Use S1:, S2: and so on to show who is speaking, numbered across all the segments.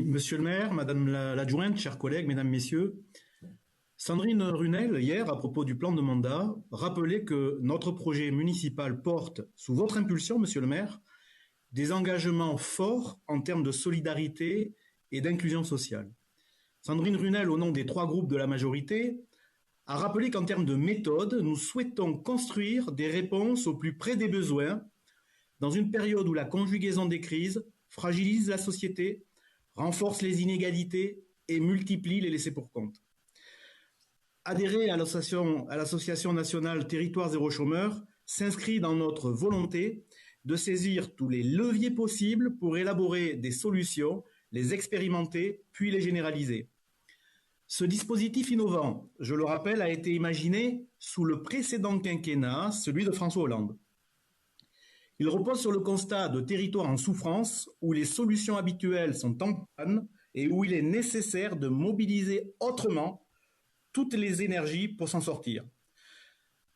S1: Monsieur le maire, madame l'adjointe, chers collègues, mesdames, messieurs, Sandrine Runel, hier, à propos du plan de mandat, rappelait que notre projet municipal porte, sous votre impulsion, monsieur le maire, des engagements forts en termes de solidarité et d'inclusion sociale. Sandrine Runel, au nom des 3 groupes de la majorité, a rappelé qu'en termes de méthode, nous souhaitons construire des réponses au plus près des besoins dans une période où la conjugaison des crises fragilise la société, renforce les inégalités et multiplie les laissés-pour-compte. Adhérer à l'Association nationale Territoire Zéro Chômeur s'inscrit dans notre volonté de saisir tous les leviers possibles pour élaborer des solutions, les expérimenter, puis les généraliser. Ce dispositif innovant, je le rappelle, a été imaginé sous le précédent quinquennat, celui de François Hollande. Il repose sur le constat de territoires en souffrance où les solutions habituelles sont en panne et où il est nécessaire de mobiliser autrement toutes les énergies pour s'en sortir.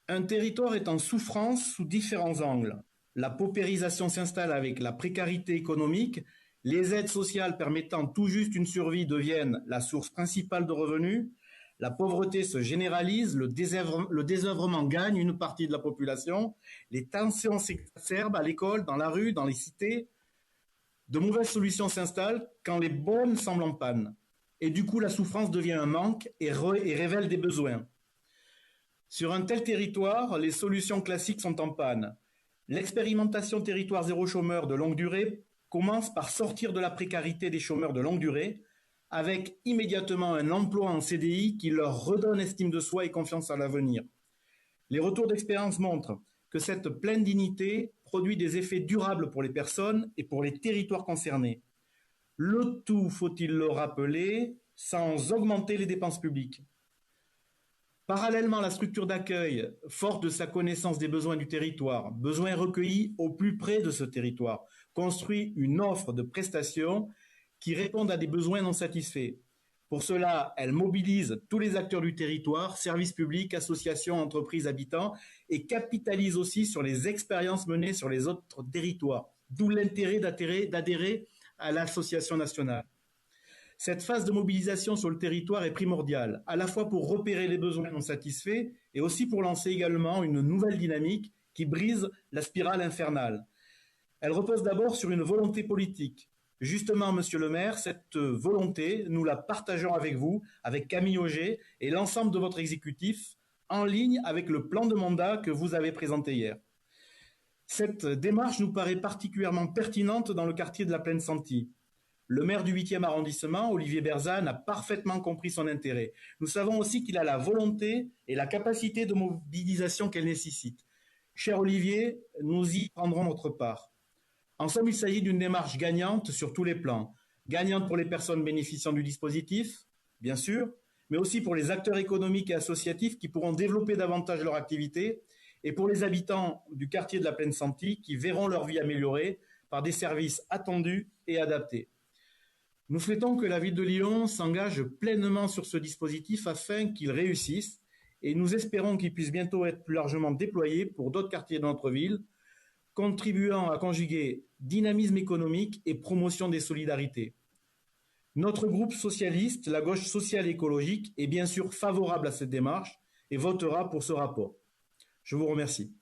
S1: Un territoire est en souffrance sous différents angles. La paupérisation s'installe avec la précarité économique, les aides sociales permettant tout juste une survie deviennent la source principale de revenus, la pauvreté se généralise, le désœuvrement gagne une partie de la population, les tensions s'exacerbent à l'école, dans la rue, dans les cités. De mauvaises solutions s'installent quand les bonnes semblent en panne. Et du coup, la souffrance devient un manque et révèle des besoins. Sur un tel territoire, les solutions classiques sont en panne. L'expérimentation territoire zéro chômeur de longue durée commence par sortir de la précarité des chômeurs de longue durée, avec immédiatement un emploi en CDI qui leur redonne estime de soi et confiance à l'avenir. Les retours d'expérience montrent que cette pleine dignité produit des effets durables pour les personnes et pour les territoires concernés. Le tout, faut-il le rappeler, sans augmenter les dépenses publiques. Parallèlement, la structure d'accueil, forte de sa connaissance des besoins du territoire, besoins recueillis au plus près de ce territoire, construit une offre de prestations qui répondent à des besoins non satisfaits. Pour cela, elle mobilise tous les acteurs du territoire, services publics, associations, entreprises, habitants, et capitalise aussi sur les expériences menées sur les autres territoires, d'où l'intérêt d'adhérer à l'association nationale. Cette phase de mobilisation sur le territoire est primordiale, à la fois pour repérer les besoins non satisfaits et aussi pour lancer également une nouvelle dynamique qui brise la spirale infernale. Elle repose d'abord sur une volonté politique. Justement, monsieur le maire, cette volonté, nous la partageons avec vous, avec Camille Auger et l'ensemble de votre exécutif, en ligne avec le plan de mandat que vous avez présenté hier. Cette démarche nous paraît particulièrement pertinente dans le quartier de la Plaine-Santy. Le maire du 8e arrondissement, Olivier Berzane, a parfaitement compris son intérêt. Nous savons aussi qu'il a la volonté et la capacité de mobilisation qu'elle nécessite. Cher Olivier, nous y prendrons notre part. En somme, il s'agit d'une démarche gagnante sur tous les plans. Gagnante pour les personnes bénéficiant du dispositif, bien sûr, mais aussi pour les acteurs économiques et associatifs qui pourront développer davantage leur activité et pour les habitants du quartier de la Plaine-Santy qui verront leur vie améliorée par des services attendus et adaptés. Nous souhaitons que la ville de Lyon s'engage pleinement sur ce dispositif afin qu'il réussisse et nous espérons qu'il puisse bientôt être plus largement déployé pour d'autres quartiers de notre ville, contribuant à conjuguer dynamisme économique et promotion des solidarités. Notre groupe socialiste, la gauche sociale et écologique, est bien sûr favorable à cette démarche et votera pour ce rapport. Je vous remercie.